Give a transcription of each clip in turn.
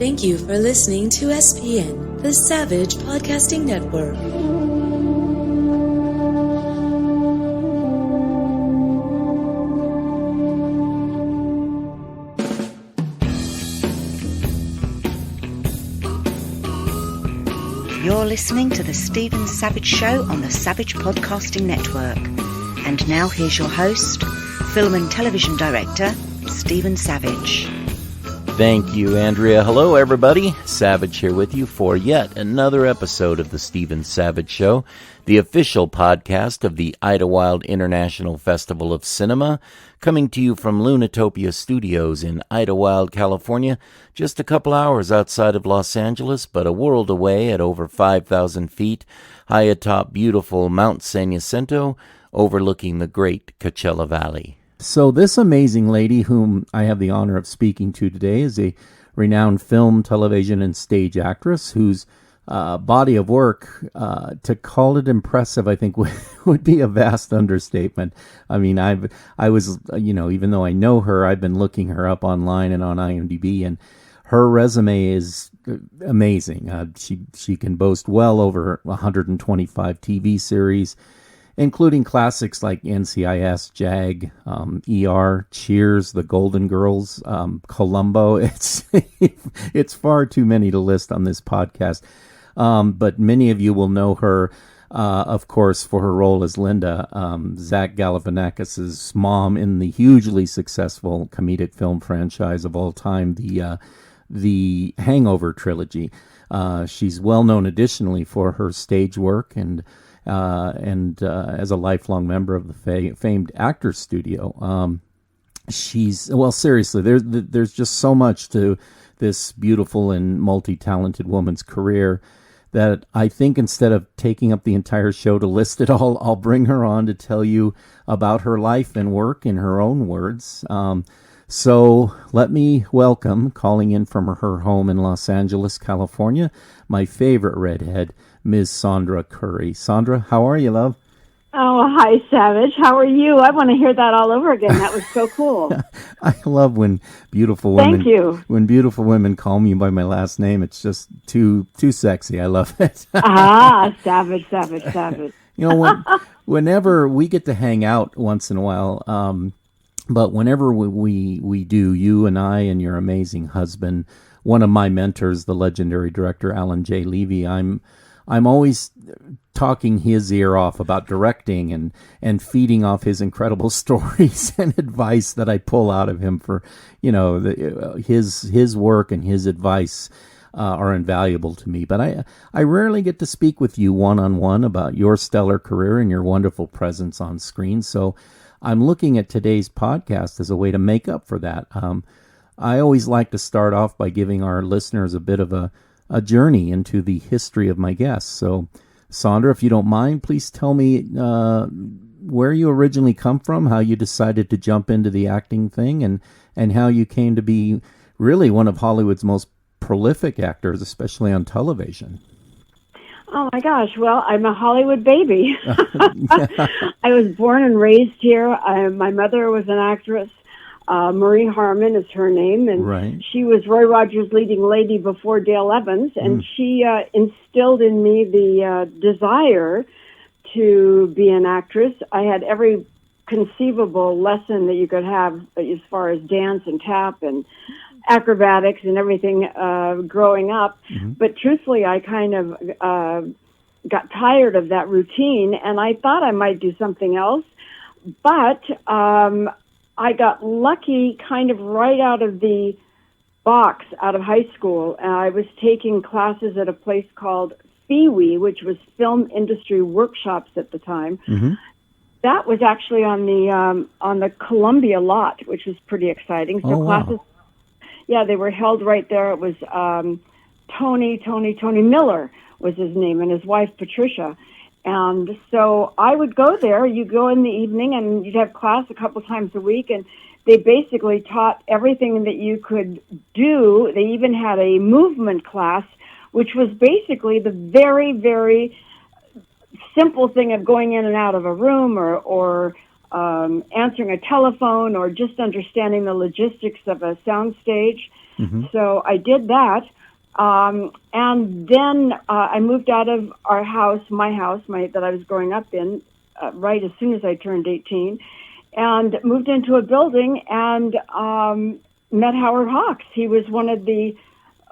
Thank you for listening to SPN, the Savage Podcasting Network. You're listening to The Stephen Savage Show on the Savage Podcasting Network. And now here's your host, film and television director, Stephen Savage. Thank you, Andrea. Hello, everybody. Savage here with you for yet another episode of The Stephen Savage Show, the official podcast of the Idlewild International Festival of Cinema, coming to you from Lunatopia Studios in Idlewild, California, just a couple hours outside of Los Angeles, but a world away at over 5,000 feet, high atop beautiful Mount San Jacinto, overlooking the great Coachella Valley. So this amazing lady whom I have the honor of speaking to today is a renowned film, television, and stage actress whose body of work, to call it impressive, I think would be a vast understatement. I mean, I was, even though I know her, I've been looking her up online and on IMDb, and her resume is amazing. She can boast well over 125 TV series, including classics like NCIS, JAG, ER, Cheers, The Golden Girls, Columbo. It's far too many to list on this podcast. But many of you will know her, of course, for her role as Linda, Zach Galifianakis' mom in the hugely successful comedic film franchise of all time, the Hangover Trilogy. She's well known additionally for her stage work and as a lifelong member of the famed Actors Studio. Seriously, there's just so much to this beautiful and multi-talented woman's career that I think instead of taking up the entire show to list it all, I'll bring her on to tell you about her life and work in her own words. So let me welcome, calling in from her home in Los Angeles, California, my favorite redhead, Ms. Sondra Currie. Sondra, how are you, love? Oh, hi, Savage. How are you? I want to hear that all over again. That was so cool. I love when beautiful women. Thank you. When beautiful women call me by my last name, it's just too sexy. I love it. Savage, Savage, Savage. Whenever we get to hang out once in a while, but whenever we do, you and I and your amazing husband, one of my mentors, the legendary director Alan J. Levy, I'm always talking his ear off about directing and feeding off his incredible stories and advice that I pull out of him for, his work and his advice are invaluable to me. But I rarely get to speak with you one-on-one about your stellar career and your wonderful presence on screen. So I'm looking at today's podcast as a way to make up for that. I always like to start off by giving our listeners a bit of a journey into the history of my guests. So, Sondra, if you don't mind, please tell me where you originally come from, how you decided to jump into the acting thing, and how you came to be really one of Hollywood's most prolific actors, especially on television. Oh, my gosh. Well, I'm a Hollywood baby. I was born and raised here. My mother was an actress. Marie Harmon is her name, and right. She was Roy Rogers' leading lady before Dale Evans, and she instilled in me the desire to be an actress. I had every conceivable lesson that you could have as far as dance and tap and acrobatics and everything growing up, but truthfully, I kind of got tired of that routine, and I thought I might do something else, but I got lucky kind of right out of the box out of high school. I was taking classes at a place called FIWI, which was Film Industry Workshops at the time. That was actually on the Columbia lot, which was pretty exciting. So classes, wow. They were held right there. It was Tony Miller was his name, and his wife Patricia. And so I would go there. You go in the evening, and you'd have class a couple times a week, and they basically taught everything that you could do. They even had a movement class, which was basically the very, very simple thing of going in and out of a room or answering a telephone or just understanding the logistics of a soundstage. So I did that. And then I moved out of our house, my house that I was growing up in, right as soon as I turned 18, and moved into a building and met Howard Hawks. He was one of the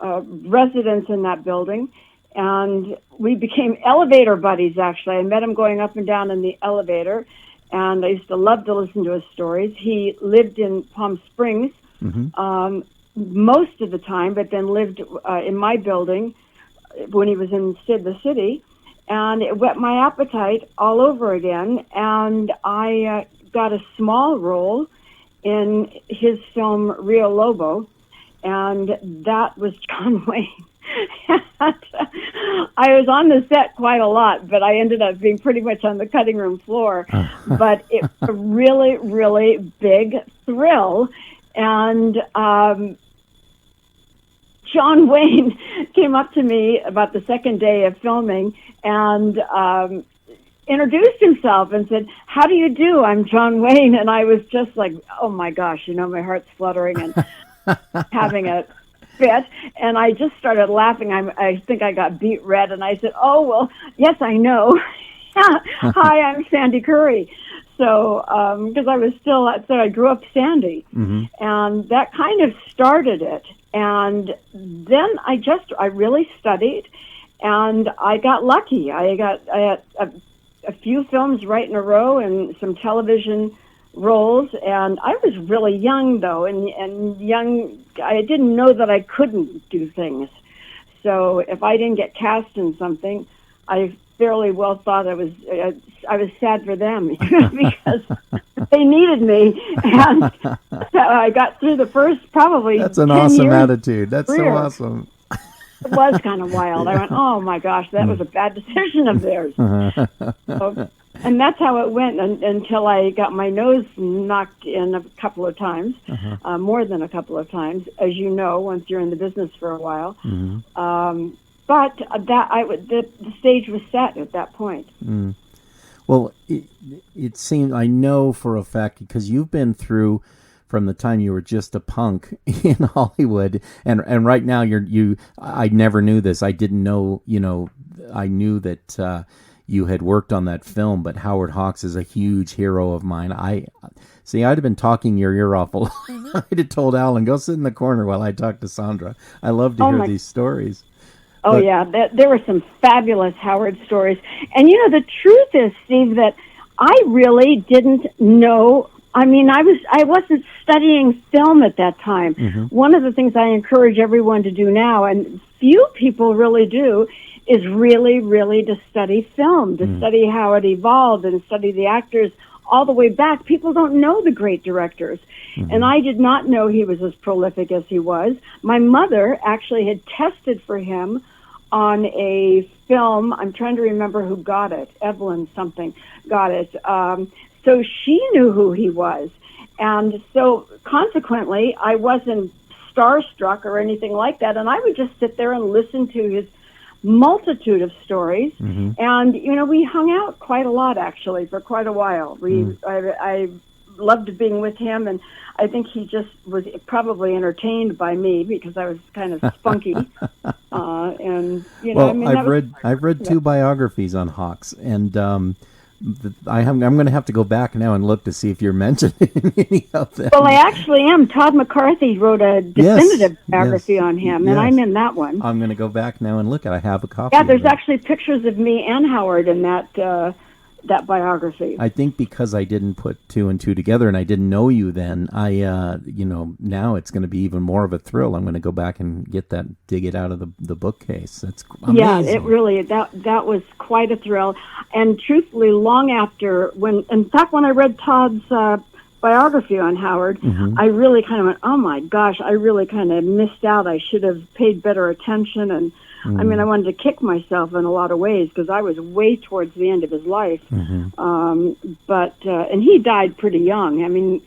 residents in that building, and we became elevator buddies, actually. I met him going up and down in the elevator, and I used to love to listen to his stories. He lived in Palm Springs most of the time, but then lived in my building when he was in the city, and it whet my appetite all over again, and I got a small role in his film Rio Lobo, and that was John Wayne. I was on the set quite a lot, but I ended up being pretty much on the cutting room floor. But it was a really, really big thrill. And John Wayne came up to me about the second day of filming and introduced himself and said, "How do you do? I'm John Wayne." And I was just like, oh my gosh, my heart's fluttering and having a fit. And I just started laughing. I think I got beet red, and I said, "Oh, well, yes, I know. Hi, I'm Sandy Currie." So, because I was still, so I grew up Sandy, and that kind of started it. And then I really studied, and I got lucky. I had a few films right in a row and some television roles, and I was really young though, and young. I didn't know that I couldn't do things. So if I didn't get cast in something, I fairly well thought I was sad for them because they needed me, and I got through the first probably. That's an 10 awesome years attitude. That's career. so awesome. It was kind of wild. I went, oh my gosh, that was a bad decision of theirs. So, and that's how it went until I got my nose knocked in a couple of times, more than a couple of times, as you know, once you're in the business for a while. But the stage was set at that point. Well, it seemed, I know for a fact, because you've been through from the time you were just a punk in Hollywood, and right now I never knew this. I didn't know, I knew that you had worked on that film, but Howard Hawks is a huge hero of mine. I'd have been talking your ear off a lot. I'd have told Alan, go sit in the corner while I talk to Sondra. I love to hear these stories. Oh, but, yeah, there were some fabulous Howard stories. And, the truth is, Steve, that I really didn't know. I mean, I wasn't studying film at that time. One of the things I encourage everyone to do now, and few people really do, is really, really to study film, to study how it evolved and study the actors all the way back. People don't know the great directors. And I did not know he was as prolific as he was. My mother actually had tested for him on a film. I'm trying to remember who got it. Evelyn something got it. So she knew who he was. And so consequently, I wasn't starstruck or anything like that. And I would just sit there and listen to his multitude of stories. And, we hung out quite a lot, actually, for quite a while. I loved being with him, and I think he just was probably entertained by me because I was kind of spunky. I've read two biographies on Hawks, and I'm going to have to go back now and look to see if you're mentioned in any of them. Well, I actually am. Todd McCarthy wrote a definitive biography on him, and I'm in that one. I'm going to go back now and look at it. I have a copy. Yeah, there's actually pictures of me and Howard in that biography. I think because I didn't put two and two together and I didn't know you then, now it's going to be even more of a thrill. I'm going to go back and dig it out of the bookcase. That's amazing. Yeah, it really, that was quite a thrill. And truthfully, long after, when I read Todd's biography on Howard, I really kind of went, oh my gosh, I really kind of missed out. I should have paid better attention. And I mean, I wanted to kick myself in a lot of ways because I was way towards the end of his life. And he died pretty young. I mean,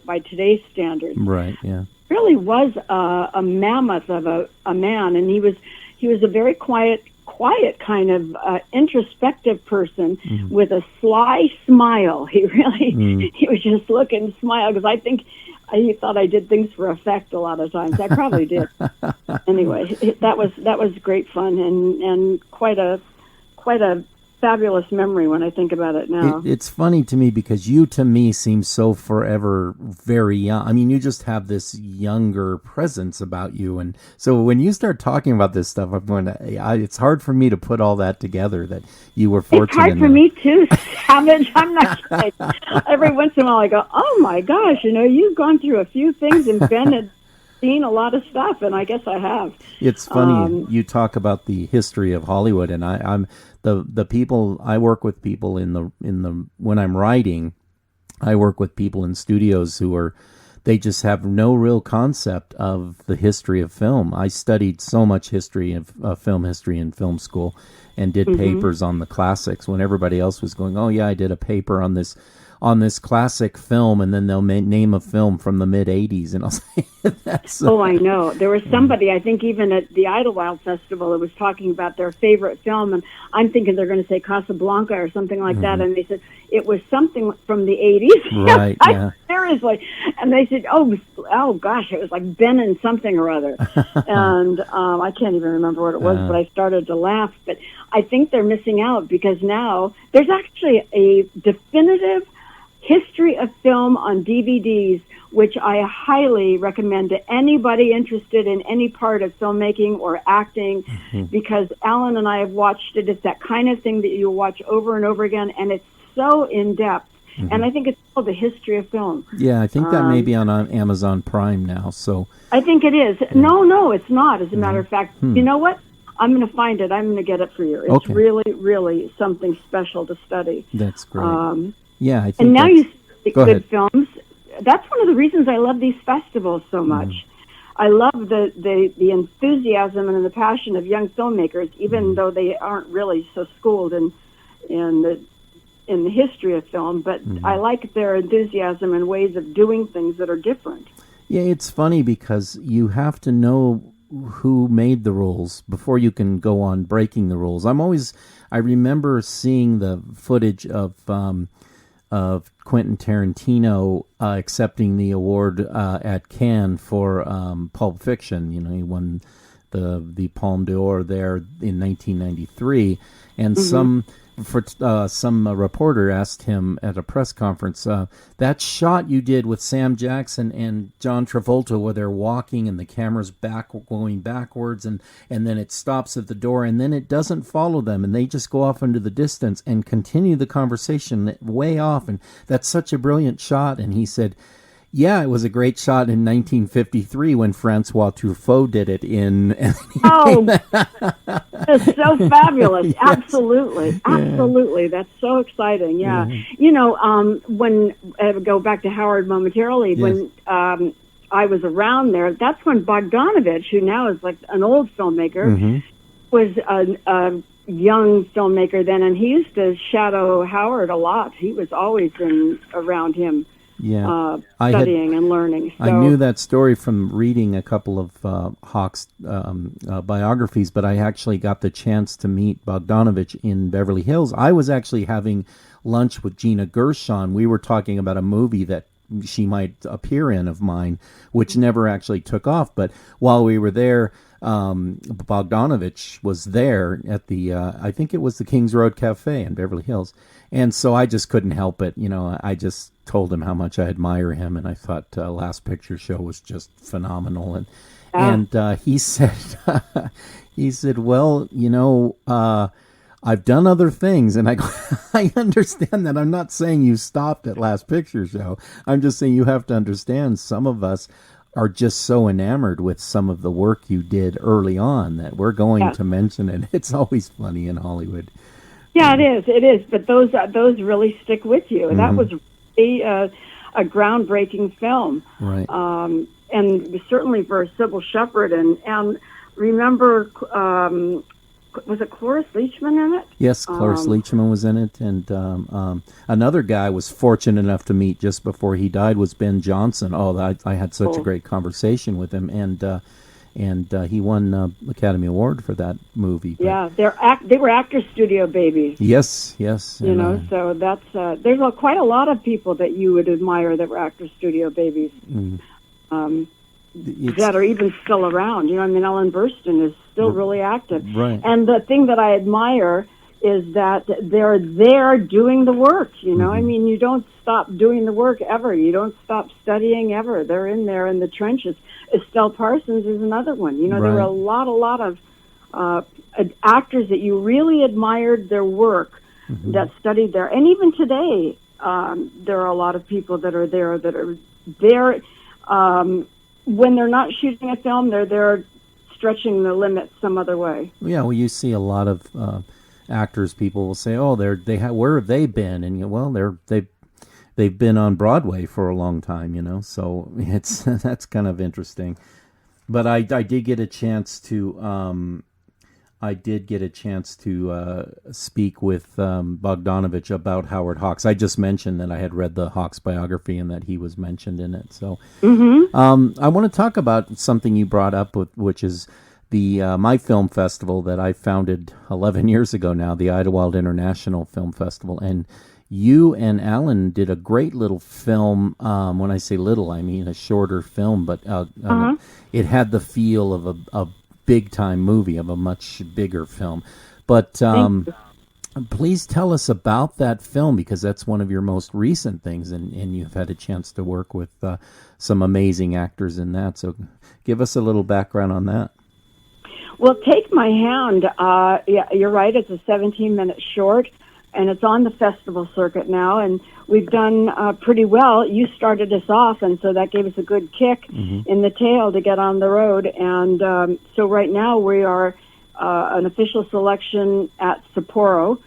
by today's standards. Right, yeah. Really was a mammoth of a man. And he was a very quiet quiet, kind of introspective person with a sly smile. He really, he was just looking smile, because I think he thought I did things for effect a lot of times. I probably did. Anyway, that was great fun, and quite a fabulous memory when I think about it now. It's funny to me because you, to me, seem so forever very young. I mean, you just have this younger presence about you. And so when you start talking about this stuff, I'm going to, it's hard for me to put all that together, that you were fortunate. It's hard for me too, Savage. I'm not kidding. Every once in a while I go, oh my gosh, you've gone through a few things and been seen a lot of stuff, and I guess I have. It's funny, you talk about the history of Hollywood, and I'm the people I work with, people in the when I'm writing, I work with people in studios they just have no real concept of the history of film. I studied so much history of film history in film school, and did papers on the classics when everybody else was going, oh yeah, I did a paper on this classic film, and then they'll name a film from the mid-'80s, and I'll say that's... Oh, I know. There was somebody, I think even at the Idlewild Festival, that was talking about their favorite film, and I'm thinking they're going to say Casablanca or something like that, and they said it was something from the 80s. Right, yeah. Seriously. And they said, oh gosh, it was like Ben and something or other. And I can't even remember what it was, but I started to laugh. But I think they're missing out, because now there's actually a definitive history of film on DVDs, which I highly recommend to anybody interested in any part of filmmaking or acting, because Alan and I have watched it. It's that kind of thing that you watch over and over again, and it's so in-depth. And I think it's called The History of Film. Yeah, I think that may be on Amazon Prime now. So I think it is. No, it's not. As a matter of fact, you know what? I'm going to find it. I'm going to get it for you. It's really, really something special to study. That's great. Yeah, I think. And now you see good films. That's one of the reasons I love these festivals so much. I love the enthusiasm and the passion of young filmmakers, even though they aren't really so schooled in the history of film. But I like their enthusiasm and ways of doing things that are different. Yeah, it's funny because you have to know who made the rules before you can go on breaking the rules. I remember seeing the footage of Quentin Tarantino accepting the award at Cannes for Pulp Fiction. He won the Palme d'Or there in 1993, and some reporter asked him at a press conference, that shot you did with Sam Jackson and John Travolta where they're walking and the camera's going backwards, and then it stops at the door, and then it doesn't follow them, and they just go off into the distance and continue the conversation way off, and that's such a brilliant shot. And he said, yeah, it was a great shot in 1953 when Francois Truffaut did it in... Oh, that's so fabulous. Yes. Absolutely. Absolutely. That's so exciting. Yeah. When I go back to Howard momentarily, when I was around there, that's when Bogdanovich, who now is like an old filmmaker, was a young filmmaker then, and he used to shadow Howard a lot. He was always around him. Studying and learning. So, I knew that story from reading a couple of Hawks biographies, but I actually got the chance to meet Bogdanovich in Beverly Hills. I was actually having lunch with Gina Gershon. We were talking about a movie that she might appear in of mine, which never actually took off. But while we were there, Bogdanovich was there at the, I think it was the Kings Road Cafe in Beverly Hills. And so I just couldn't help it. I just told him how much I admire him, and I thought Last Picture Show was just phenomenal. And he said, well, I've done other things, and I go, I understand that. I'm not saying you stopped at Last Picture Show. I'm just saying you have to understand some of us are just so enamored with some of the work you did early on that we're going to mention it. It's always funny in Hollywood. Yeah, it is. But those really stick with you. And that was really a groundbreaking film. Right. And certainly for Sybil Shepherd. And remember, was it Cloris Leachman in it? Yes, Cloris Leachman was in it. And another guy I was fortunate enough to meet just before he died was Ben Johnson. Oh, I had such a great conversation with him. and he won Academy Award for that movie. But Yeah, they were actor studio babies. yes, You know, so that's there's quite a lot of people that you would admire that were actor studio babies. That are even still around. You know, I mean, Ellen Burstyn is still really active. Right. And the thing that I admire is that they're there doing the work. You know, I mean, you don't stop doing the work ever. You don't stop studying ever. They're in there in the trenches. Estelle Parsons is another one. You know, there were a lot of actors that you really admired their work that studied there. And even today, there are a lot of people that are there when they're not shooting a film, they're there stretching the limits some other way. Yeah, well, you see a lot of actors. People will say, "Oh, where have they been?" And they've been on Broadway for a long time, you know. So it's that's kind of interesting. But I did get a chance to speak with Bogdanovich about Howard Hawks. I just mentioned that I had read the Hawks biography and that he was mentioned in it. So I want to talk about something you brought up, which is the my film festival that I founded 11 years ago now, the Idlewild International Film Festival. And you and Alan did a great little film. When I say little, I mean a shorter film, but it had the feel of a big-time movie, of a much bigger film. But please tell us about that film, because that's one of your most recent things, and you've had a chance to work with some amazing actors in that. So give us a little background on that. Well, Take My Hand, yeah, you're right, it's a 17-minute short, and it's on the festival circuit now, and we've done pretty well. You started us off, and so that gave us a good kick in the tail to get on the road. And so right now we are an official selection at Sapporo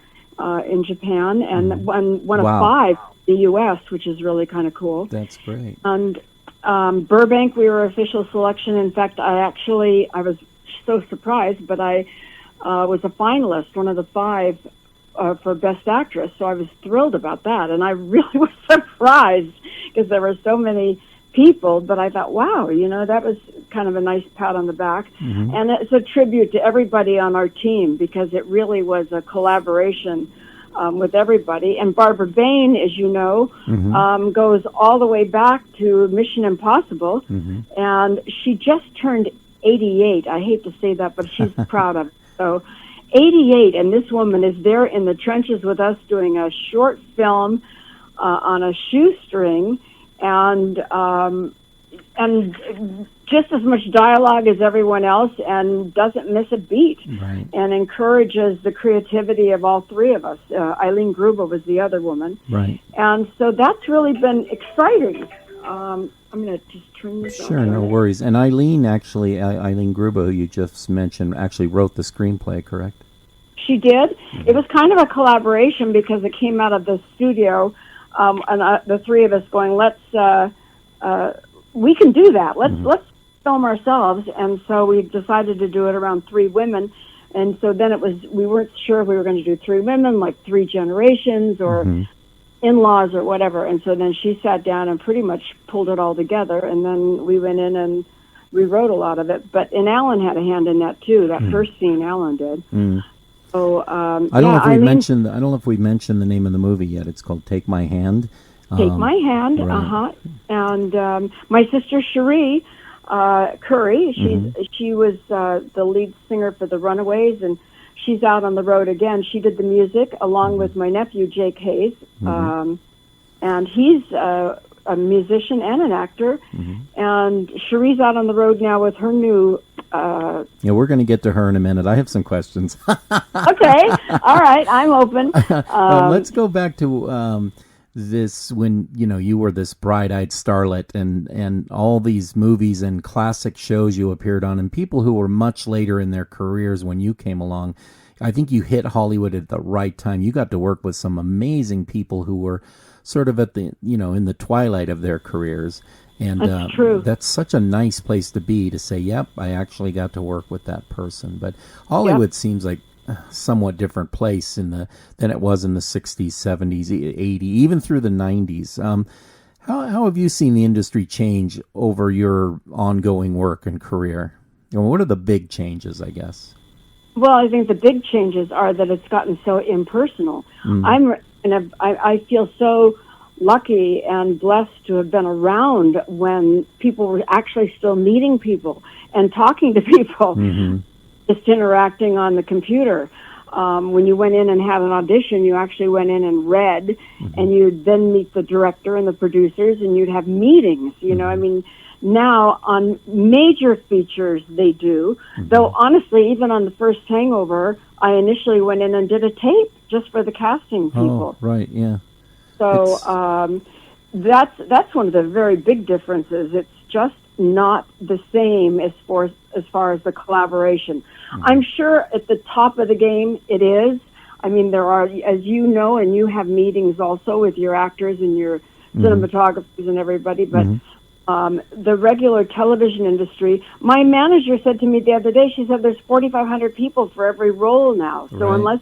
in Japan, and one of 5 in the U.S., which is really kind of cool. That's great. And Burbank, we were official selection. In fact, I was so surprised, but I was a finalist, one of the 5 for Best Actress, so I was thrilled about that. And I really was surprised because there were so many people, but I thought, wow, you know, that was kind of a nice pat on the back. And it's a tribute to everybody on our team, because it really was a collaboration with everybody. And Barbara Bain, as you know, goes all the way back to Mission Impossible, and she just turned 88. I hate to say that, but she's proud of it. So 88, and this woman is there in the trenches with us doing a short film on a shoestring, and just as much dialogue as everyone else, and doesn't miss a beat, and encourages the creativity of all 3 of us. Eileen Gruber was the other woman, and so that's really been exciting. I'm going to just turn this off. Sure, no worries. And Eileen Gruber, who you just mentioned, actually wrote the screenplay, correct? She did. It was kind of a collaboration because it came out of the studio, and the 3 of us going, we can do that. Let's film ourselves. And so we decided to do it around 3 women. And so then we weren't sure if we were going to do 3 women, like 3 generations or in-laws or whatever. And so then she sat down and pretty much pulled it all together, and then we went in and rewrote a lot of it. And Alan had a hand in that too. That first scene Alan did. So I don't know if we mentioned the name of the movie yet. It's called Take My Hand. Take My Hand. And my sister Cherie Currie, she was the lead singer for the Runaways, and she's out on the road again. She did the music along with my nephew, Jake Hayes. And he's a musician and an actor. And Cherie's out on the road now with her new... yeah, we're going to get to her in a minute. I have some questions. Okay. All right. I'm open. Let's go back to this, when, you know, you were this bright-eyed starlet, and all these movies and classic shows you appeared on, and people who were much later in their careers when you came along. I think you hit Hollywood at the right time. You got to work with some amazing people who were sort of at the, you know, in the twilight of their careers. And that's true. That's such a nice place to be, to say, yep, I actually got to work with that person. But Hollywood seems like a somewhat different place than it was in the 60s, 70s, 80s, even through the 90s. How have you seen the industry change over your ongoing work and career? Well, what are the big changes, I guess? Well, I think the big changes are that it's gotten so impersonal. I feel so lucky and blessed to have been around when people were actually still meeting people and talking to people, just interacting on the computer. When you went in and had an audition, you actually went in and read, and you'd then meet the director and the producers, and you'd have meetings. You know, I mean, now on major features they do, though honestly, even on the first Hangover, I initially went in and did a tape just for the casting people. Oh, right, yeah. So that's one of the very big differences. It's just not the same as far as the collaboration. I'm sure at the top of the game it is. I mean, there are, as you know, and you have meetings also with your actors and your cinematographers and everybody, but the regular television industry, my manager said to me the other day, she said there's 4,500 people for every role now. So unless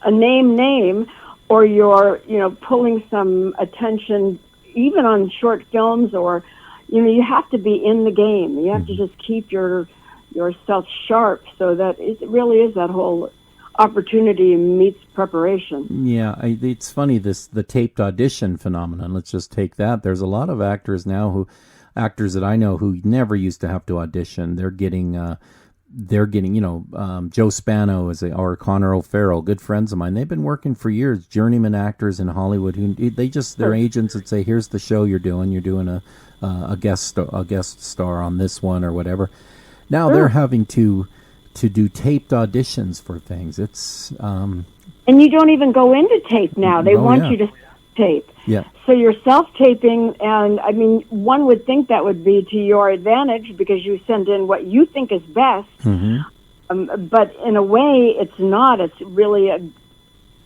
a name, or you're, pulling some attention, even on short films, or, you have to be in the game. You have to just keep yourself sharp, so that it really is that whole opportunity meets preparation. Yeah, it's funny, the taped audition phenomenon. Let's just take that. There's a lot of actors now actors that I know who never used to have to audition. They're getting Joe Spano or Connor O'Farrell, good friends of mine. They've been working for years, journeyman actors in Hollywood. Their agents would say, "Here's the show you're doing. You're doing a guest star on this one or whatever." Now they're having to do taped auditions for things. It's and you don't even go into tape now. They want you to tape. Yeah. So you're self-taping, and I mean, one would think that would be to your advantage because you send in what you think is best. But in a way, it's not. It's really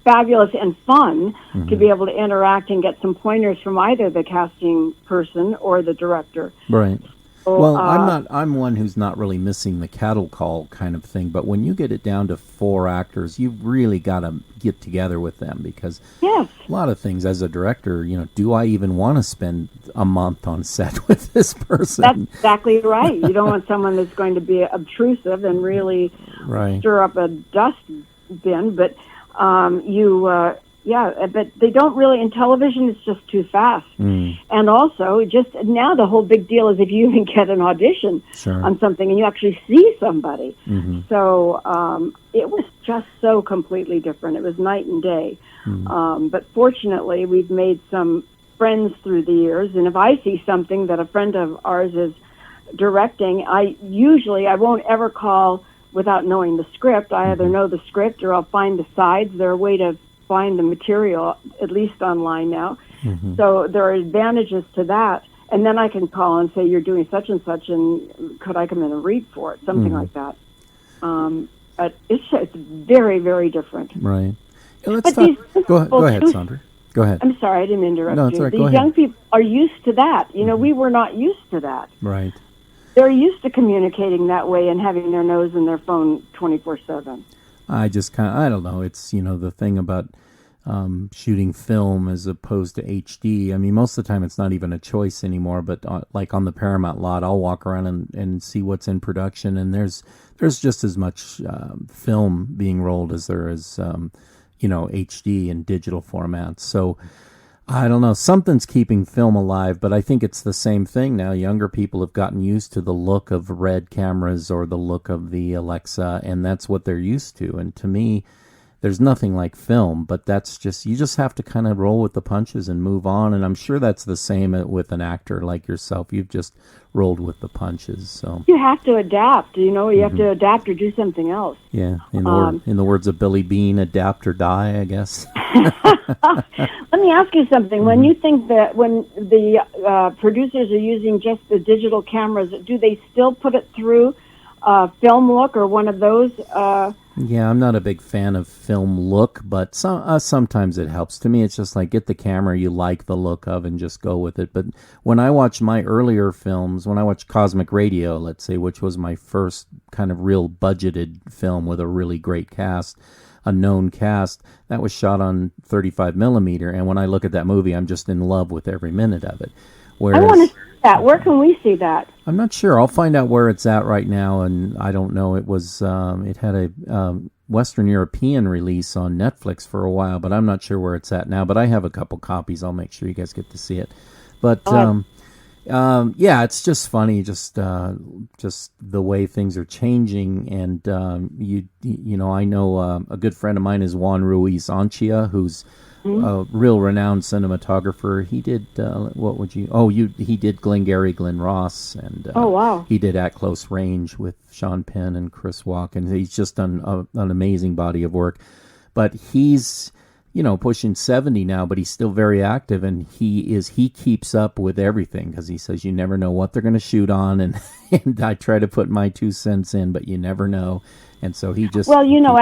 fabulous and fun to be able to interact and get some pointers from either the casting person or the director. Right. Well, I'm one who's not really missing the cattle call kind of thing, but when you get it down to 4 actors, you've really got to get together with them, because a lot of things as a director, do I even want to spend a month on set with this person? That's exactly right. You don't want someone that's going to be obtrusive and really stir up a dust bin, but but they don't really, in television, it's just too fast. And also, just now the whole big deal is if you even get an audition on something and you actually see somebody. So it was just so completely different. It was night and day. But fortunately, we've made some friends through the years, and if I see something that a friend of ours is directing, I won't ever call without knowing the script. I either know the script or I'll find the sides. They're a way to find the material, at least online now. So there are advantages to that. And then I can call and say, you're doing such and such, and could I come in and read for it? Something like that. But it's very, very different. Right. Yeah, let's talk. Go ahead, Sondra. Go ahead. I'm sorry, I didn't interrupt you. It's all right. These young people are used to that. We were not used to that. Right. They're used to communicating that way and having their nose in their phone 24/7. I don't know. It's, the thing about shooting film as opposed to HD. I mean, most of the time it's not even a choice anymore, but like on the Paramount lot, I'll walk around and see what's in production, and there's just as much film being rolled as there is, HD and digital formats. So I don't know. Something's keeping film alive, but I think it's the same thing now. Younger people have gotten used to the look of Red cameras or the look of the Alexa, and that's what they're used to. And to me, there's nothing like film, but you just have to kind of roll with the punches and move on. And I'm sure that's the same with an actor like yourself. You've just rolled with the punches. So you have to adapt. You have to adapt or do something else. Yeah. In the words of Billy Bean, adapt or die, I guess. Let me ask you something. When you think that when the producers are using just the digital cameras, do they still put it through film look or one of those? Yeah, I'm not a big fan of film look, but sometimes it helps. To me, it's just like get the camera you like the look of and just go with it. But when I watch my earlier films, when I watch Cosmic Radio, let's say, which was my first kind of real budgeted film with a really great cast, a known cast, that was shot on 35 millimeter. And when I look at that movie, I'm just in love with every minute of it. Whereas, that? Where can we see that? I'm not sure. I'll find out where it's at right now, and I don't know. It was it had a Western European release on Netflix for a while, but I'm not sure where it's at now. But I have a couple copies. I'll make sure you guys get to see it. But yeah, it's just funny, just the way things are changing, and you know, I know a good friend of mine is Juan Ruiz Anchia, who's a real renowned cinematographer. He did he did Glengarry Glen Ross, and oh wow, he did At Close Range with Sean Penn and Chris Walken. He's just done an amazing body of work, but he's, you know, pushing 70 now, but he's still very active, and he keeps up with everything, because he says you never know what they're going to shoot on, and I try to put my 2 cents in, but you never know, and so he just, well, you know,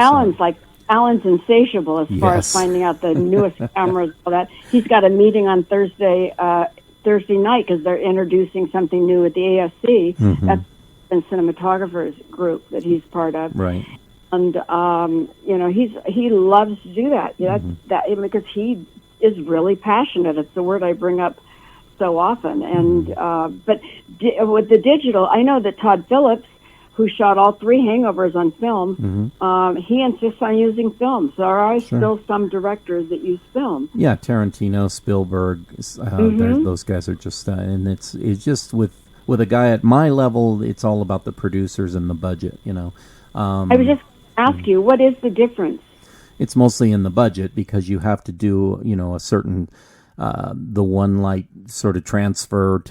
Alan's insatiable as far as Yes. finding out the newest cameras. All that, he's got a meeting on Thursday night, because they're introducing something new at the ASC. That's the cinematographers group that he's part of. Right. And you know, he loves to do that. Yeah, that because he is really passionate. It's the word I bring up so often. And but with the digital, I know that Todd Phillips, who shot all 3 Hangovers on film, he insists on using film. So there are still some directors that use film. Yeah, Tarantino, Spielberg, those guys are just, and it's just with a guy at my level, it's all about the producers and the budget, you know. I was just ask you, what is the difference? It's mostly in the budget, because you have to do, you know, a certain the one light sort of transfer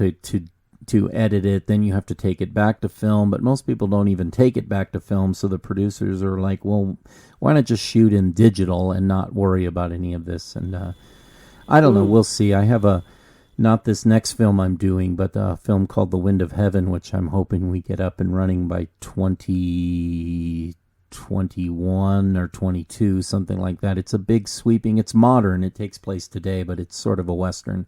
to edit it, then you have to take it back to film, but most people don't even take it back to film, so the producers are like, well, why not just shoot in digital and not worry about any of this? And I don't know, we'll see. I have not this next film I'm doing, but a film called The Wind of Heaven, which I'm hoping we get up and running by 2021 or 22, something like that. It's a big sweeping, it's modern, it takes place today, but it's sort of a Western,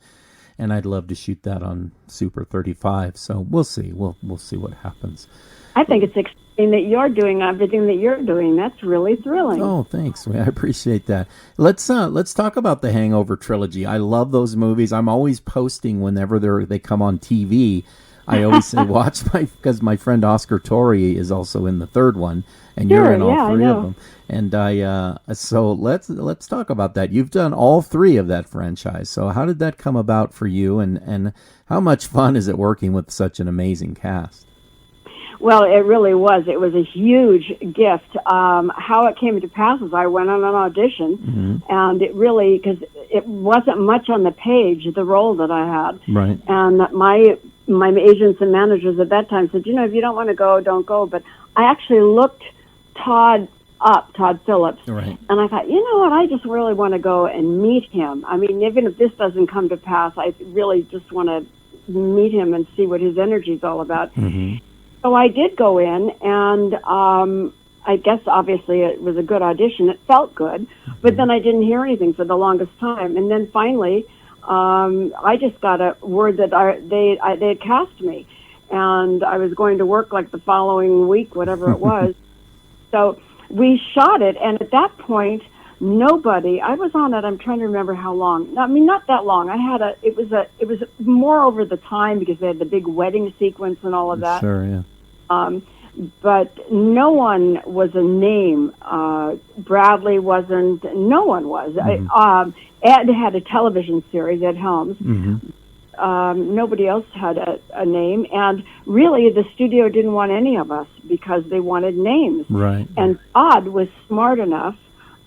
and I'd love to shoot that on Super 35, so we'll see. We'll see what happens. I think it's exciting that you're doing everything that you're doing. That's really thrilling. Oh, thanks. I appreciate that. Let's talk about the Hangover Trilogy. I love those movies. I'm always posting whenever they come on TV. I always say watch because my friend Oscar Torrey is also in the third one, and you're in all 3 of them. And so let's talk about that. You've done all 3 of that franchise. So how did that come about for you, and how much fun is it working with such an amazing cast? Well, it really was. It was a huge gift. How it came to pass is I went on an audition, and it really, because it wasn't much on the page, the role that I had. Right. And my agents and managers at that time said, you know, if you don't want to go, don't go. But I actually looked Todd Phillips, right, and I thought, you know what, I just really want to go and meet him. I mean, even if this doesn't come to pass, I really just want to meet him and see what his energy is all about. So I did go in, and I guess obviously it was a good audition. It felt good, but then I didn't hear anything for the longest time. And then finally, I just got a word that they had cast me, and I was going to work like the following week, whatever it was. So we shot it, and at that point, I was on it, I'm trying to remember how long. I mean, not that long. It was more over the time, because they had the big wedding sequence and all of that. Sure, yeah. But no one was a name. Bradley wasn't. No one was. Ed had a television series, Ed Helms. Nobody else had a name. And really, the studio didn't want any of us because they wanted names. Right. And Todd was smart enough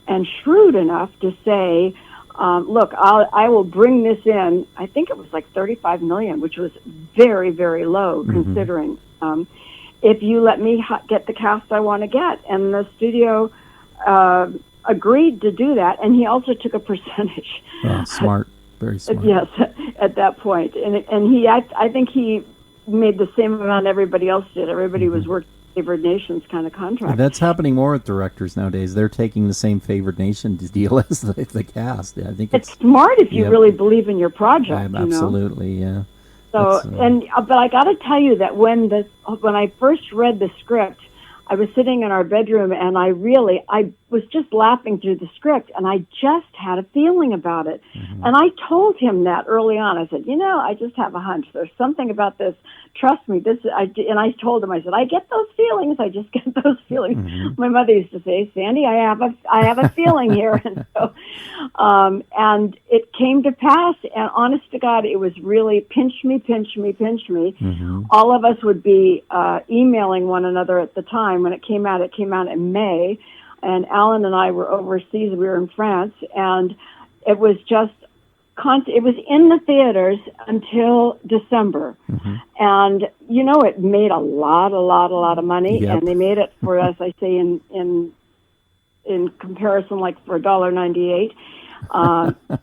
and shrewd enough to say, look, I will bring this in. I think it was like $35 million, which was very, very low considering. If you let me get the cast I want to get. And the studio agreed to do that, and he also took a percentage. Oh, smart, very smart. Yes, at that point. And he, I think he made the same amount everybody else did. Everybody was working favored nations kind of contract. That's happening more with directors nowadays. They're taking the same favored nation deal as the cast. I think it's smart if you really believe in your project. Absolutely, yeah. So but I got to tell you that when I first read the script, I was sitting in our bedroom, and I was just laughing through the script, and I just had a feeling about it. Mm-hmm. And I told him that early on. I said, I just have a hunch. There's something about this. Trust me. And I told him, I said, I get those feelings. I just get those feelings. Mm-hmm. My mother used to say, Sandy, I have a feeling here. And so, and it came to pass. And honest to God, it was really pinch me. Mm-hmm. All of us would be emailing one another at the time. When it came out in May, and Alan and I were overseas. We were in France, and it was just it was in the theaters until December. Mm-hmm. And it made a lot of money. Yep. And they made it for us, I say, in comparison, like for $1.98.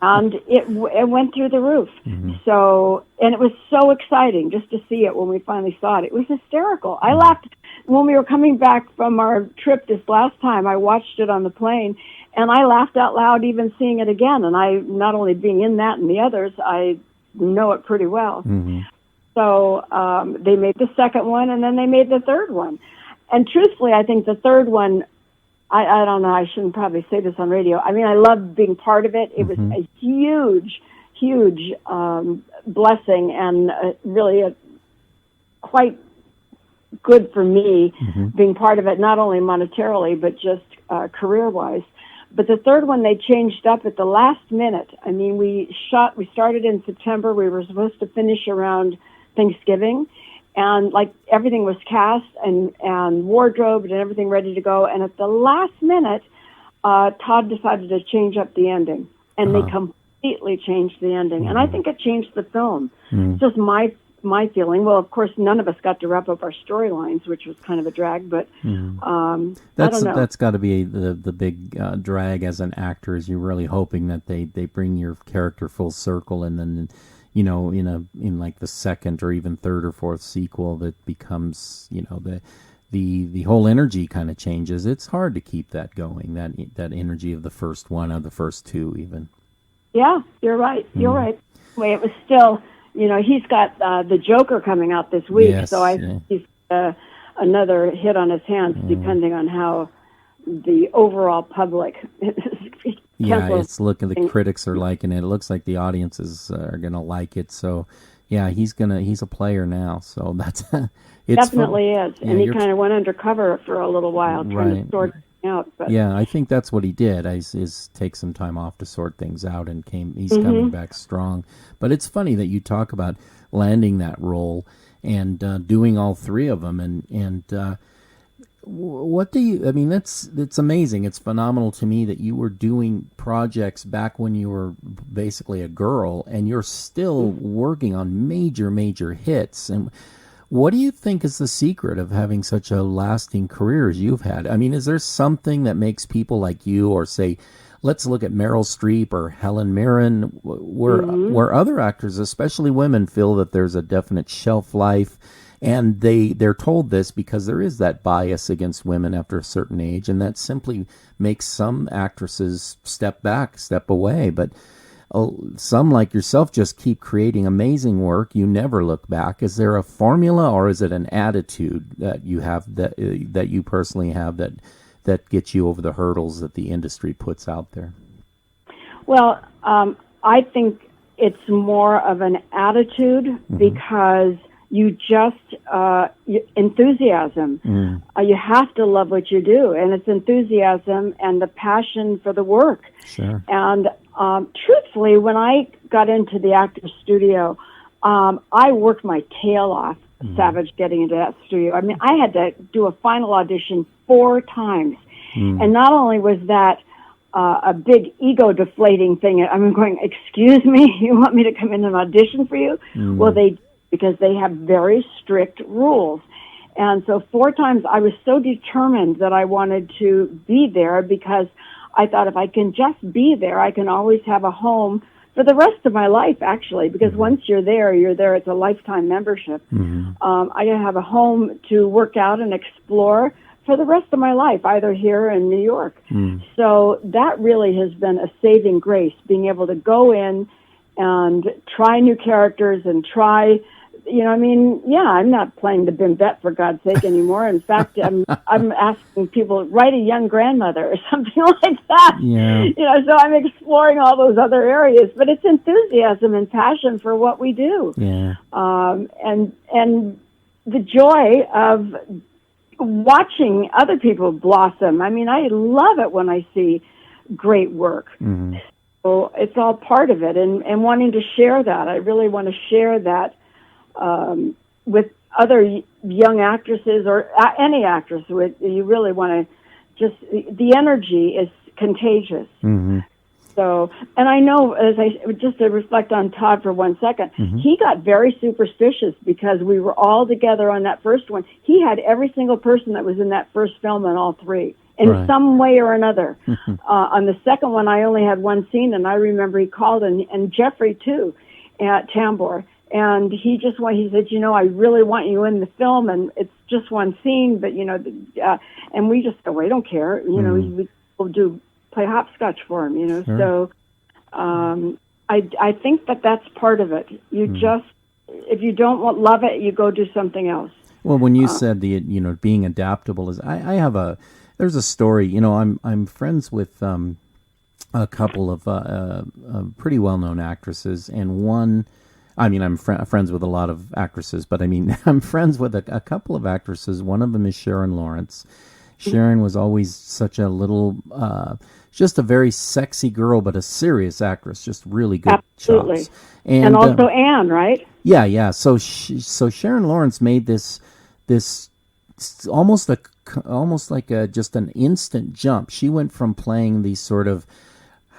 And it went through the roof. Mm-hmm. So, and it was so exciting just to see it when we finally saw it. It was hysterical. Mm-hmm. I laughed when we were coming back from our trip this last time. I watched it on the plane, and I laughed out loud even seeing it again. And I, not only being in that and the others, I know it pretty well. Mm-hmm. So they made the second one, and then they made the third one. And truthfully, I think the third one, I don't know, I shouldn't probably say this on radio. I mean, I loved being part of it. It was a huge blessing, and really quite good for me being part of it, not only monetarily, but just career-wise. But the third one, they changed up at the last minute. I mean, we started in September. We were supposed to finish around Thanksgiving. And like everything was cast and wardrobed and everything ready to go. And at the last minute, Todd decided to change up the ending. And they completely changed the ending. And I think it changed the film. It's just my feeling. Well, of course, none of us got to wrap up our storylines, which was kind of a drag. But I don't know. That's got to be the big drag as an actor, is you're really hoping that they bring your character full circle, and then in like the second or even third or fourth sequel, that becomes, the whole energy kind of changes. It's hard to keep that going, that energy of the first one, or the first two even. Yeah, you're right. You're right. Anyway, it was still, he's got the Joker coming out this week, yes, so I think he's another hit on his hands, depending on how the overall public Yeah, it's looking. The critics are liking it. It looks like the audiences are going to like it. So, yeah, he's a player now. So that's it's definitely fun. Is. And he kind of went undercover for a little while, trying to sort things out. But yeah, I think that's what he did. Is take some time off to sort things out, and he's coming back strong. But it's funny that you talk about landing that role and doing all three of them, and what do you? I mean, it's amazing. It's phenomenal to me that you were doing projects back when you were basically a girl, and you're still working on major hits. And what do you think is the secret of having such a lasting career as you've had? I mean, is there something that makes people like you, or say, let's look at Meryl Streep or Helen Mirren, where other actors, especially women, feel that there's a definite shelf life? And they're told this because there is that bias against women after a certain age, and that simply makes some actresses step back, step away. But some, like yourself, just keep creating amazing work. You never look back. Is there a formula, or is it an attitude that you have, that you personally have, that gets you over the hurdles that the industry puts out there? Well, I think it's more of an attitude, because you just enthusiasm. You have to love what you do, and it's enthusiasm and the passion for the work. Sure. And truthfully, when I got into the actor's studio, I worked my tail off, Savage, getting into that studio. I mean, I had to do a final audition 4 times, and not only was that a big ego-deflating thing. I'm going, excuse me, you want me to come in and audition for you? Well, because they have very strict rules. And so 4 times I was so determined that I wanted to be there, because I thought if I can just be there, I can always have a home for the rest of my life, actually, because once you're there. It's a lifetime membership. I have a home to work out and explore for the rest of my life, either here in New York. So that really has been a saving grace, being able to go in and try new characters and try I'm not playing the bimbette for God's sake anymore. In fact, I'm asking people, write a young grandmother or something like that. Yeah. So I'm exploring all those other areas, but it's enthusiasm and passion for what we do. Yeah. And the joy of watching other people blossom. I mean, I love it when I see great work. Mm-hmm. So it's all part of it, and wanting to share that. I really want to share that with other young actresses or any actress. You really want to the energy is contagious. Mm-hmm. So, and I know, just to reflect on Todd for 1 second, mm-hmm. he got very superstitious because we were all together on that first one. He had every single person that was in that first film in all three, in some way or another. Mm-hmm. On the second one, I only had one scene, and I remember he called, and Jeffrey, too, at Tambor. And he said, I really want you in the film, and it's just one scene, but, and we just go, we don't care. We'll play hopscotch for him, Sure. So I think that that's part of it. If you don't love it, you go do something else. Well, when you said being adaptable is, there's a story, I'm friends with a couple of pretty well-known actresses, and one, I'm friends with a lot of actresses, but I'm friends with a couple of actresses. One of them is Sharon Lawrence. Sharon was always such a little, just a very sexy girl, but a serious actress, just really good Absolutely. chops. And also Anne, right? Yeah. So Sharon Lawrence made this almost like just an instant jump. She went from playing the sort of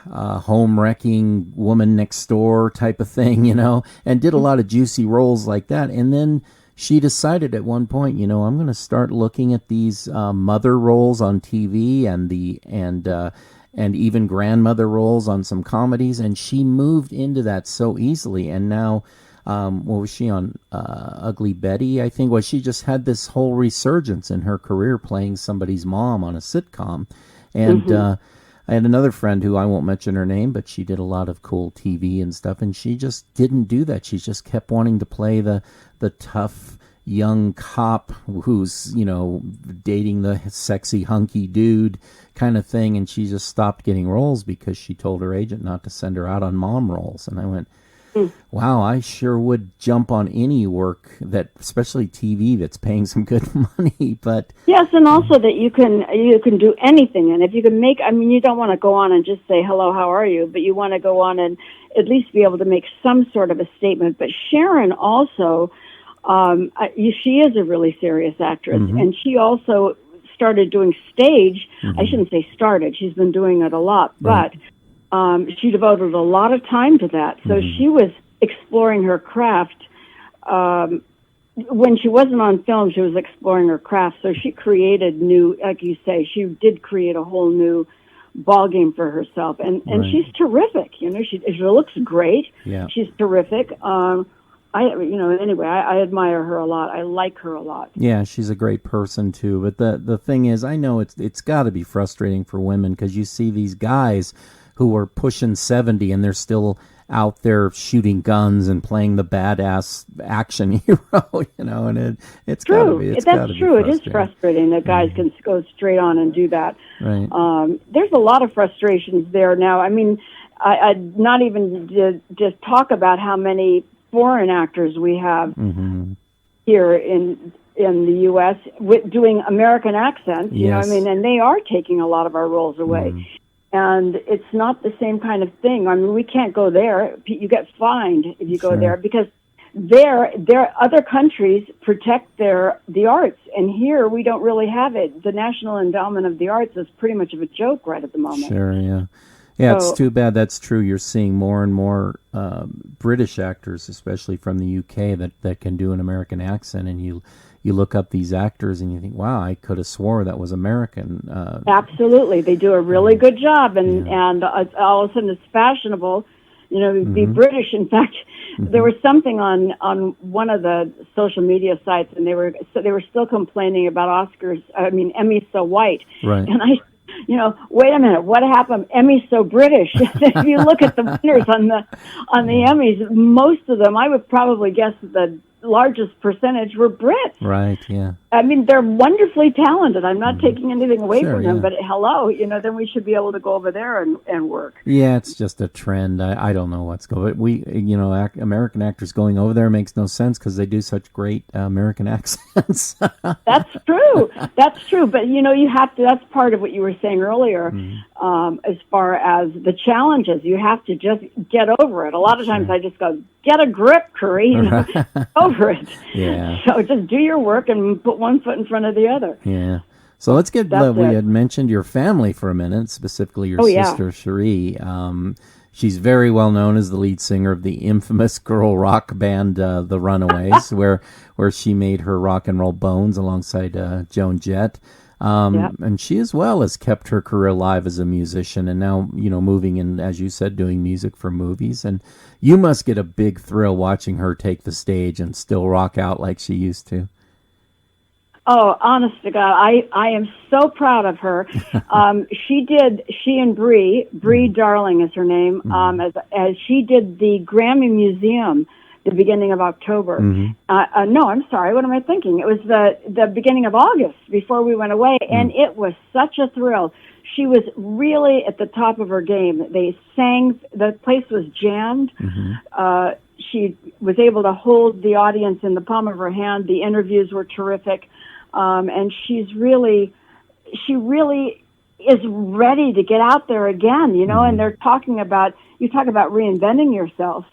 home wrecking woman next door type of thing, and did a lot of juicy roles like that, and then she decided at one point, I'm going to start looking at these mother roles on TV and even grandmother roles on some comedies, and she moved into that so easily. And now, what was she on? Ugly Betty, I think. Well, she just had this whole resurgence in her career playing somebody's mom on a sitcom. And mm-hmm. I had another friend who I won't mention her name, but she did a lot of cool TV and stuff, and she just didn't do that. She just kept wanting to play the tough young cop who's, dating the sexy hunky dude kind of thing, and she just stopped getting roles because she told her agent not to send her out on mom roles. And I went, wow, I sure would jump on any work that, especially TV, that's paying some good money. But yes, and also that you can do anything, and if you can make, you don't want to go on and just say hello, how are you, but you want to go on and at least be able to make some sort of a statement. But Sharon also, she is a really serious actress, mm-hmm. and she also started doing stage. Mm-hmm. I shouldn't say started; she's been doing it a lot, right. But. She devoted a lot of time to that. So mm-hmm. she was exploring her craft. When she wasn't on film, she was exploring her craft. So she created new, like you say, she did create a whole new ball game for herself. And right. she's terrific. She looks great. Yeah. She's terrific. Anyway, I admire her a lot. I like her a lot. Yeah, she's a great person too. But the thing is, I know it's got to be frustrating for women because you see these guys who are pushing 70 and they're still out there shooting guns and playing the badass action hero, and it's true. That's true. It is frustrating that guys can go straight on and do that. Right. There's a lot of frustrations there now. I'd not even just talk about how many foreign actors we have mm-hmm. here in the U.S. with doing American accents. Yes. And they are taking a lot of our roles away. Mm. And it's not the same kind of thing. We can't go there. You get fined if you go there because there other countries protect the arts, and here we don't really have it. The National Endowment of the Arts is pretty much of a joke right at the moment. Sure, yeah. Yeah, it's too bad. That's true. You're seeing more and more British actors, especially from the UK, that can do an American accent, and you look up these actors and you think, wow, I could have swore that was American. Absolutely. They do a really good job, and all of a sudden it's fashionable, to mm-hmm. be British. In fact, mm-hmm. there was something on one of the social media sites, and they were still complaining about Emmy's so white. Right. And wait a minute, what happened? Emmy's so British. If you look at the winners on the Emmys, most of them, I would probably guess that largest percentage were Brits. Right, yeah. I mean, they're wonderfully talented. I'm not taking anything away Sure, from them, yeah. but hello, then we should be able to go over there and work. Yeah, it's just a trend. I don't know what's going. But American actors going over there makes no sense because they do such great American accents. That's true. That's true. But you have to. That's part of what you were saying earlier, as far as the challenges. You have to just get over it. A lot of times, I just go, get a grip, Currie. Over it. Yeah. So just do your work and put one foot in front of the other. Yeah. So let's get. We had mentioned your family for a minute, specifically your sister Cherie. She's very well known as the lead singer of the infamous girl rock band The Runaways, where she made her rock and roll bones alongside Joan Jett. And she as well has kept her career alive as a musician, and now moving in, as you said, doing music for movies. And you must get a big thrill watching her take the stage and still rock out like she used to. Oh, honest to God, I am so proud of her. She and Bree Darling is her name, as she did the Grammy Museum the beginning of October. No, I'm sorry, what am I thinking? It was the beginning of August before we went away, and it was such a thrill. She was really at the top of her game. They sang, the place was jammed. She was able to hold the audience in the palm of her hand. The interviews were terrific. And she really is ready to get out there again, and they're talking about, you talk about reinventing yourself.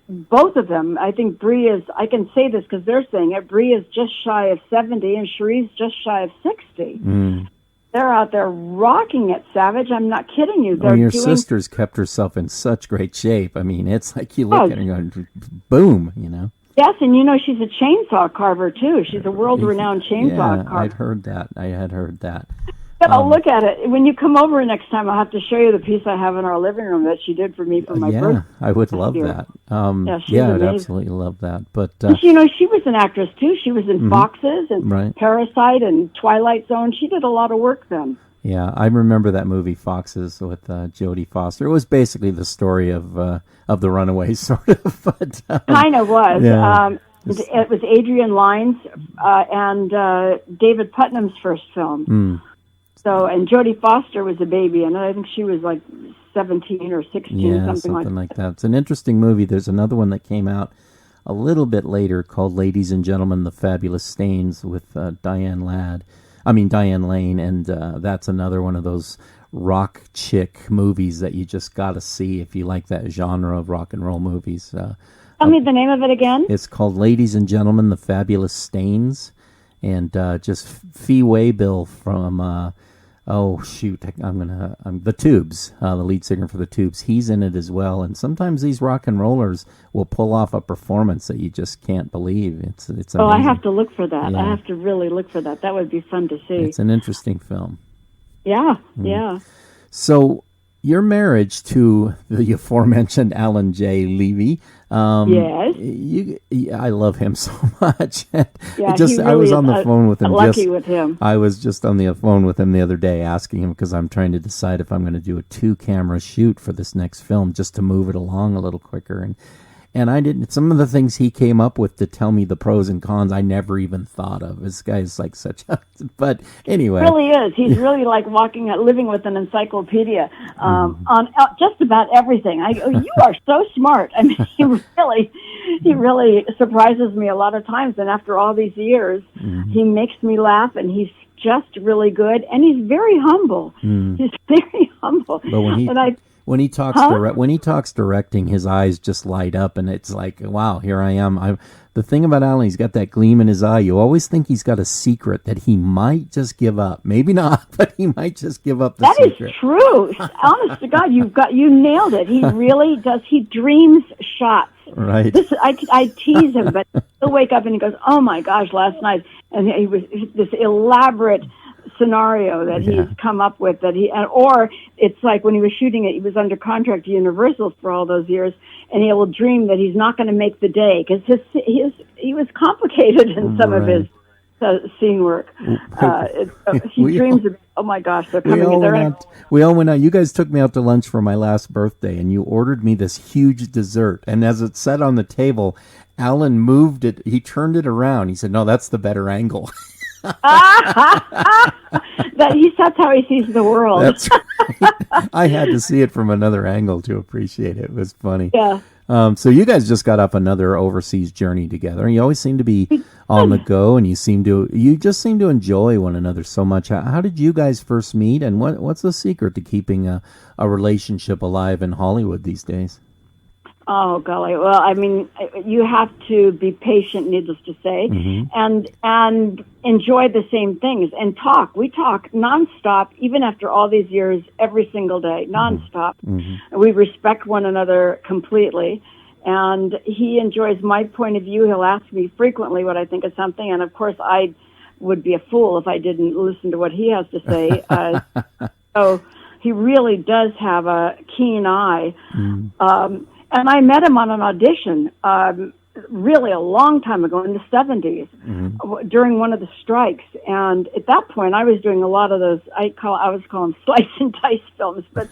Both of them, I think Bree is, I can say this because they're saying it, Bree is just shy of 70 and Cherie's just shy of 60. They're out there rocking it, Savage. I'm not kidding you. Your sister's kept herself in such great shape. I mean, it's like you look at her and go, boom, Yes, and she's a chainsaw carver, too. She's a world-renowned chainsaw carver. I had heard that. But I'll look at it. When you come over next time, I'll have to show you the piece I have in our living room that she did for me for my birthday. Yeah, I would love that. I'd absolutely love that. But she was an actress, too. She was in Foxes and Parasite and Twilight Zone. She did a lot of work then. Yeah, I remember that movie Foxes with Jodie Foster. It was basically the story of the Runaways, sort of. But kind of was. Yeah. It was Adrian Lyne's and David Putnam's first film. So, and Jodie Foster was a baby, and I think she was like 17 or 16, something like that. It's an interesting movie. There's another one that came out a little bit later called Ladies and Gentlemen, The Fabulous Stains with Diane Lane, and that's another one of those rock chick movies that you just got to see if you like that genre of rock and roll movies. Tell me the name of it again. It's called Ladies and Gentlemen, The Fabulous Stains, and just Fee Waybill from the Tubes, the lead singer for the Tubes. He's in it as well, and sometimes these rock and rollers will pull off a performance that you just can't believe. It's amazing. I have to look for that. Yeah. I have to really look for that. That would be fun to see. It's an interesting film. Yeah, yeah. So your marriage to the aforementioned Alan J. Levy. Yes. I love him so much. Yeah, I was on the phone with him. Lucky with him. I was just on the phone with him the other day asking him because I'm trying to decide if I'm going to do a 2-camera shoot for this next film just to move it along a little quicker. And I didn't. Some of the things he came up with to tell me the pros and cons, I never even thought of. This guy's like such a. But anyway, he really is. He's really like living with an encyclopedia on just about everything. You are so smart. I mean, he really surprises me a lot of times. And after all these years, he makes me laugh, and he's just really good, and he's very humble. He's very humble. But when he talks directing, his eyes just light up, and it's like, wow, here I am. The thing about Alan, he's got that gleam in his eye. You always think he's got a secret that he might just give up. Maybe not, but he might just give up the secret. That is true. Honest to God, you nailed it. He really does. He dreams shots. Right. I tease him, but he'll wake up and he goes, "Oh my gosh, last night," and he was this elaborate scenario that he's come up with or it's like when he was shooting it, he was under contract to Universal for all those years, and he will dream that he's not going to make the day because he was complicated in some of his scene work. He dreams of, oh my gosh, they're coming in. We all went out. You guys took me out to lunch for my last birthday, and you ordered me this huge dessert. And as it sat on the table, Alan moved it. He turned it around. He said, "No, that's the better angle." That's how he sees the world. That's right. I had to see it from another angle to appreciate it. It was funny. Yeah. So you guys just got off another overseas journey together. You always seem to be on the go, and you just seem to enjoy one another so much. How did you guys first meet, and what's the secret to keeping a relationship alive in Hollywood these days? Oh, golly. Well, I mean, you have to be patient, needless to say, and enjoy the same things and talk. We talk nonstop, even after all these years, every single day, nonstop. We respect one another completely, and he enjoys my point of view. He'll ask me frequently what I think of something, and of course, I would be a fool if I didn't listen to what he has to say. So he really does have a keen eye. And I met him on an audition, really a long time ago in the 70s, during one of the strikes. And at that point, I was doing a lot of those, I was calling slice and dice films, but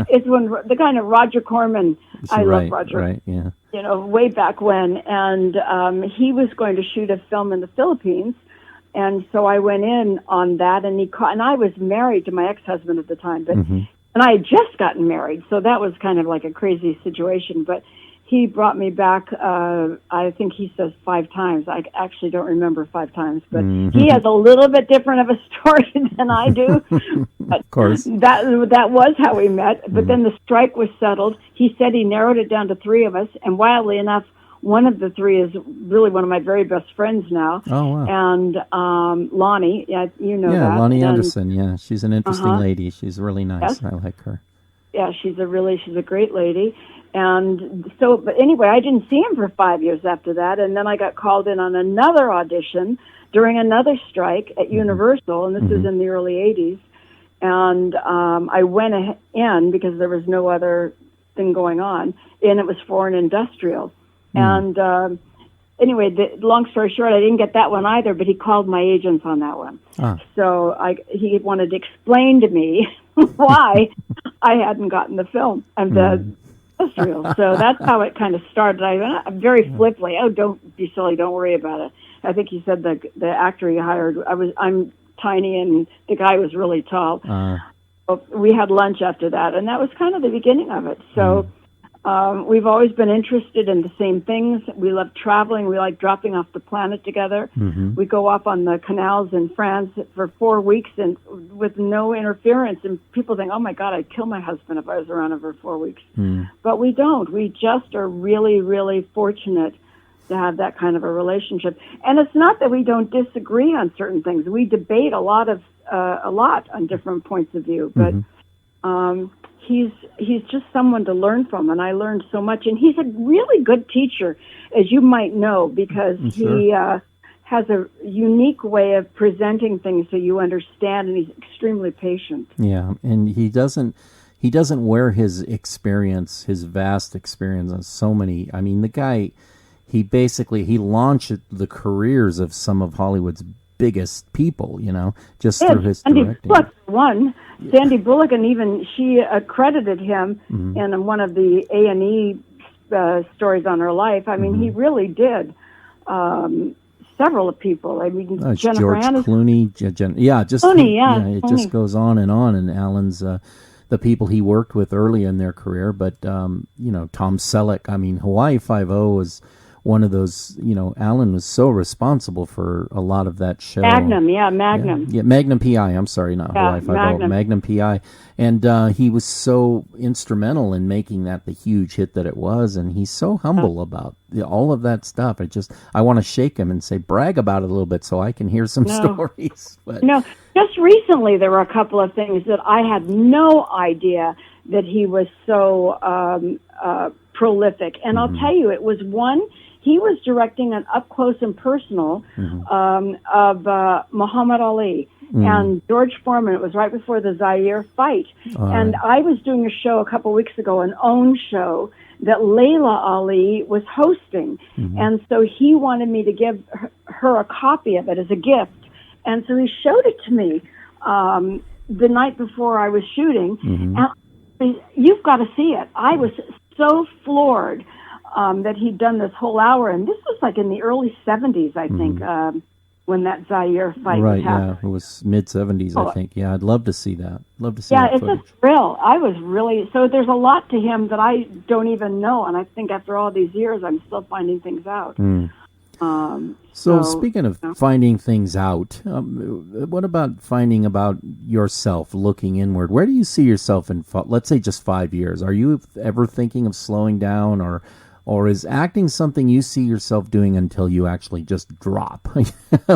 it's when the kind of Roger Corman, love Roger, right, yeah. You know, way back when. And he was going to shoot a film in the Philippines. And so I went in on that, and and I was married to my ex-husband at the time, but. And I had just gotten married, so that was kind of like a crazy situation. But he brought me back, I think he says 5 times. I actually don't remember 5 times, but he has a little bit different of a story than I do. But of course. That was how we met. But then the strike was settled. He said he narrowed it down to 3 of us, and wildly enough, one of the 3 is really one of my very best friends now. Oh, wow. And Lonnie, you know that. Yeah, Lonnie Anderson, yeah. She's an interesting lady. She's really nice. Yes. I like her. Yeah, she's a great lady. And so, but anyway, I didn't see him for 5 years after that. And then I got called in on another audition during another strike at Universal, and this was in the early 80s. And I went in because there was no other thing going on, and it was for an industrial. And anyway, long story short, I didn't get that one either, but he called my agents on that one. So he wanted to explain to me why I hadn't gotten the film and the industrial. So that's how it kind of started. I'm very flippantly, don't be silly, don't worry about it. I think he said the actor he hired, I'm tiny and the guy was really tall. We had lunch after that, and that was kind of the beginning of it. So we've always been interested in the same things. We love traveling. We like dropping off the planet together. We go off on the canals in France for 4 weeks and with no interference. And people think, oh, my God, I'd kill my husband if I was around him for 4 weeks. But we don't. We just are really, really fortunate to have that kind of a relationship. And it's not that we don't disagree on certain things. We debate a lot on different points of view. But he's just someone to learn from, and I learned so much. And he's a really good teacher, as you might know, because he has a unique way of presenting things so you understand, and he's extremely patient. Yeah, and he doesn't wear his experience, his vast experience on so many. I mean, the guy, he launched the careers of some of Hollywood's biggest people, just through his directing. Sandy Bullock, and even she accredited him in one of the A&E stories on her life. I mean, he really did. Several people. I mean, Jennifer George Clooney. Clooney, it just goes on. And Alan's the people he worked with early in their career. But Tom Selleck. I mean, Hawaii Five-0 was one of those, Alan was so responsible for a lot of that show. Magnum. Yeah, Magnum P.I., I'm sorry, not Hawaii Five-0, Magnum P.I. And he was so instrumental in making that the huge hit that it was, and he's so humble about all of that stuff. I want to shake him and say, brag about it a little bit so I can hear some stories. But just recently there were a couple of things that I had no idea that he was so prolific. And I'll tell you, it was one... He was directing an up-close and personal of Muhammad Ali and George Foreman. It was right before the Zaire fight. And I was doing a show a couple weeks ago, an own show, that Layla Ali was hosting. And so he wanted me to give her a copy of it as a gift. And so he showed it to me the night before I was shooting. And you've got to see it. I was so floored that he'd done this whole hour, and this was like in the early 70s, I think, when that Zaire fight was happening. Yeah, it was mid-70s, I think. Yeah, I'd love to see that. Love to see that footage. It's a thrill. I was really, so there's a lot to him that I don't even know, and I think after all these years, I'm still finding things out. So speaking of finding things out, what about finding about yourself, looking inward? Where do you see yourself in, let's say, just 5 years? Are you ever thinking of slowing down, or is acting something you see yourself doing until you actually just drop?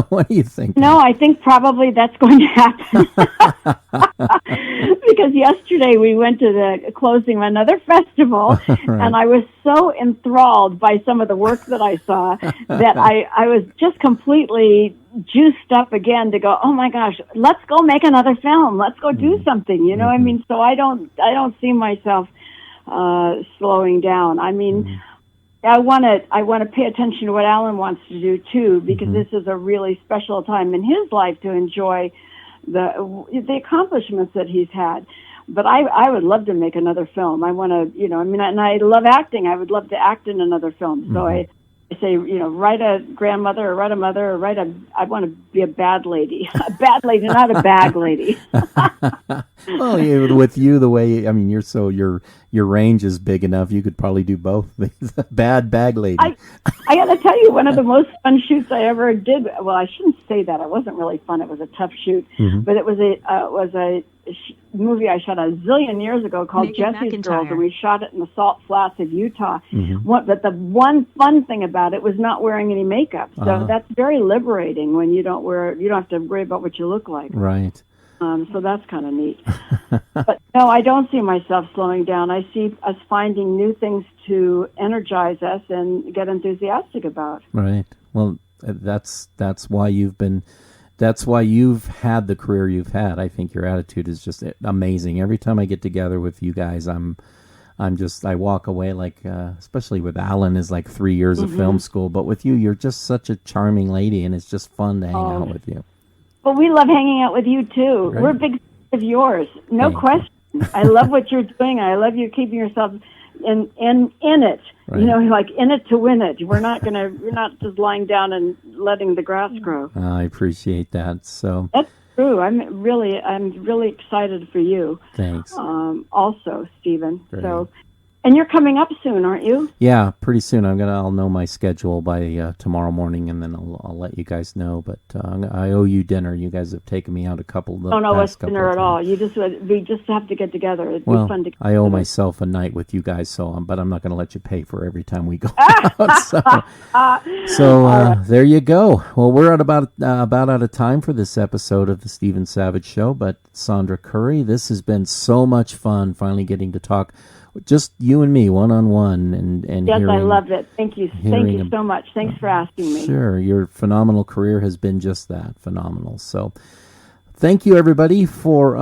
What do you think? No, I think probably that's going to happen. Because yesterday we went to the closing of another festival, right. And I was so enthralled by some of the work that I saw that I was just completely juiced up again to go, oh my gosh, let's go make another film. Let's go do something, you know? I mean, so I don't see myself slowing down. I mean, I want to pay attention to what Alan wants to do too, because this is a really special time in his life to enjoy the accomplishments that he's had. But I would love to make another film. I want to, and I love acting. I would love to act in another film. So I say, write a grandmother or write a mother or I want to be a bad lady. A bad lady, not a bag lady. Well, with you, the way, your range is big enough, you could probably do both. Bad bag lady. I got to tell you, one of the most fun shoots I ever did, well, I shouldn't say that. It wasn't really fun. It was a tough shoot. But it was a movie I shot a zillion years ago called Jesse's Girls, and we shot it in the Salt Flats of Utah. But the one fun thing about it was not wearing any makeup. So that's very liberating when you don't have to worry about what you look like. Right. So that's kind of neat. But no, I don't see myself slowing down. I see us finding new things to energize us and get enthusiastic about. Right. Well, that's why you've had the career you've had. I think your attitude is just amazing. Every time I get together with you guys, I walk away like, especially with Alan, is like 3 years of film school. But with you, you're just such a charming lady, and it's just fun to hang out with you. Well, we love hanging out with you too. Right. We're big fans of yours, no question. I love what you're doing. I love you keeping yourself in it. Right. Like in it to win it. We're not just lying down and letting the grass grow. I appreciate that. So that's true. I'm really excited for you. Thanks. Also, Stephen. Great. So. And you're coming up soon, aren't you? Yeah, pretty soon. I'll know my schedule by tomorrow morning, and then I'll let you guys know. But I owe you dinner. You guys have taken me out a couple of the Don't owe us past couple dinner of at all. We just have to get together. It'd be fun to get I owe together. myself a night with you guys, but I'm not going to let you pay for every time we go out. So there you go. Well, we're at about out of time for this episode of the Stephen Savage Show. But Sondra Currie, this has been so much fun. Finally getting to talk. Just you and me, one-on-one, and yes, hearing, I loved it. Thank you so much. Thanks for asking me. Sure, your phenomenal career has been just that, phenomenal. So, thank you everybody for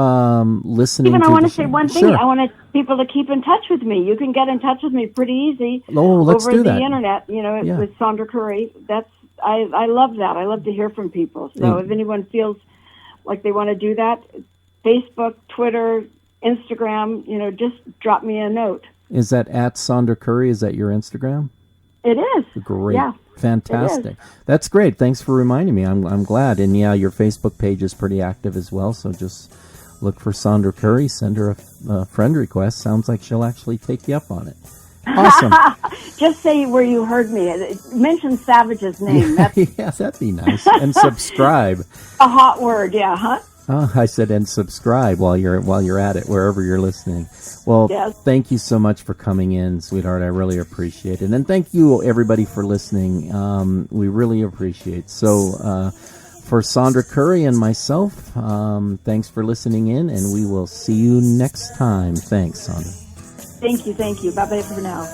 listening. Even to I want to say one thing. Sure. I want people to keep in touch with me. You can get in touch with me pretty easy let's over do the that. internet. With Sondra Currie. I love that. I love to hear from people. So if anyone feels like they want to do that, Facebook, Twitter, Instagram, just drop me a note. Is that at Sondra Currie? Is that your Instagram? It is. Great. Yeah, fantastic. That's great. Thanks for reminding me. I'm glad. And yeah, your Facebook page is pretty active as well. So just look for Sondra Currie. Send her a friend request. Sounds like she'll actually take you up on it. Awesome. Just say where you heard me. Mention Savage's name. Yeah, that'd be nice. And subscribe. A hot word, yeah, huh? Oh, I said, and subscribe while you're at it, wherever you're listening. Well, yes. Thank you so much for coming in, sweetheart. I really appreciate it. And thank you, everybody, for listening. We really appreciate it. So, for Sondra Currie and myself, thanks for listening in, and we will see you next time. Thanks, Sondra. Thank you. Bye-bye for now.